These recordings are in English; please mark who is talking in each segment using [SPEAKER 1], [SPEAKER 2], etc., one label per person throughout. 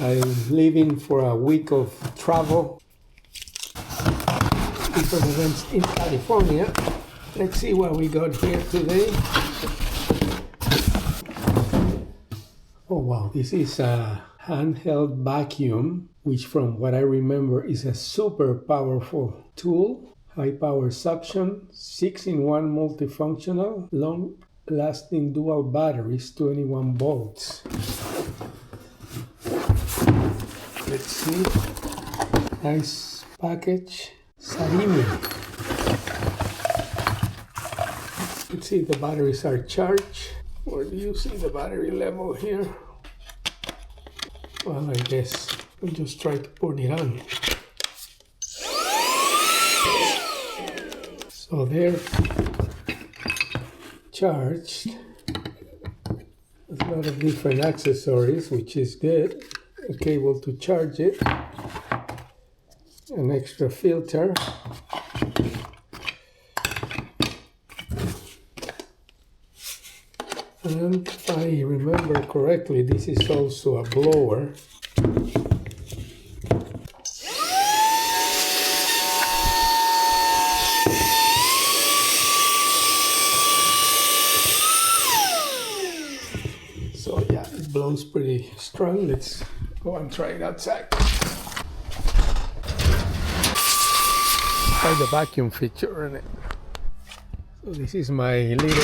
[SPEAKER 1] I'm leaving for a week of travel, different events in California. Let's see what we got here today. Oh wow, this is a handheld vacuum, which from what I remember is a super powerful tool. High power suction, 6-in-1 multifunctional, long lasting dual batteries, 21 volts. Let's see. Nice package. ZARIMI. Let's see if the batteries are charged. Where do you see the battery level here? Well, I guess we'll just try to put it on. So they're charged. There's a lot of different accessories, which is good. A cable to charge it. An extra filter. And if I remember correctly, this is also a blower. So yeah, it blows pretty strong. Let's go and try it outside. Try the vacuum feature in it. So this is my little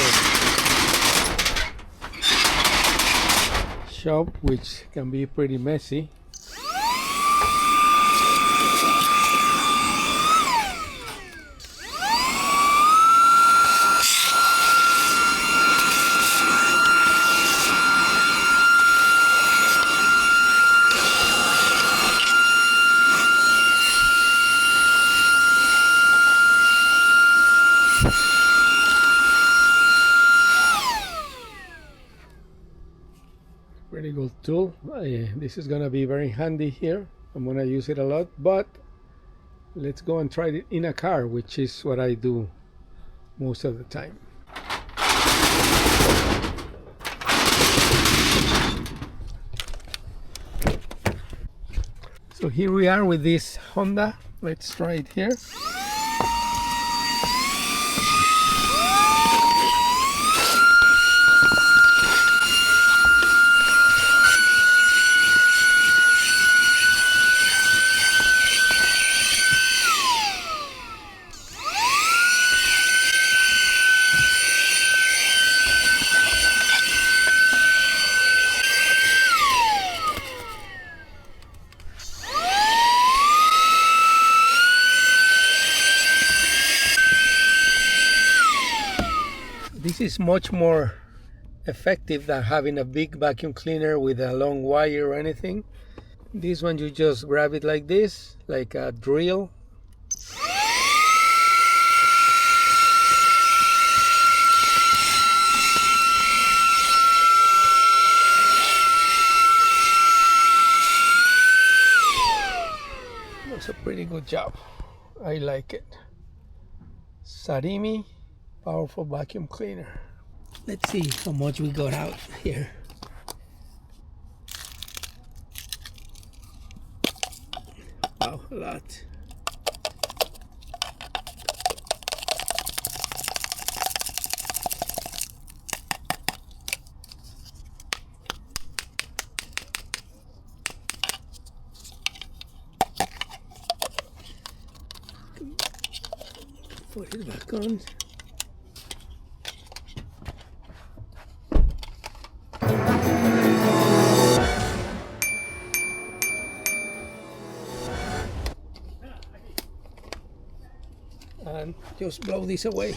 [SPEAKER 1] shop, which can be pretty messy. Pretty good tool. This is gonna be very handy here. I'm gonna use it a lot, but let's go and try it in a car, which is what I do most of the time. So here we are with this Honda. Let's try it here. This is much more effective than having a big vacuum cleaner with a long wire or anything. This one, you just grab it like this, like a drill. That's a pretty good job. I like it. ZARIMI powerful vacuum cleaner. Let's see how much we got out here. Wow, a lot. Put it back on. And just blow this away.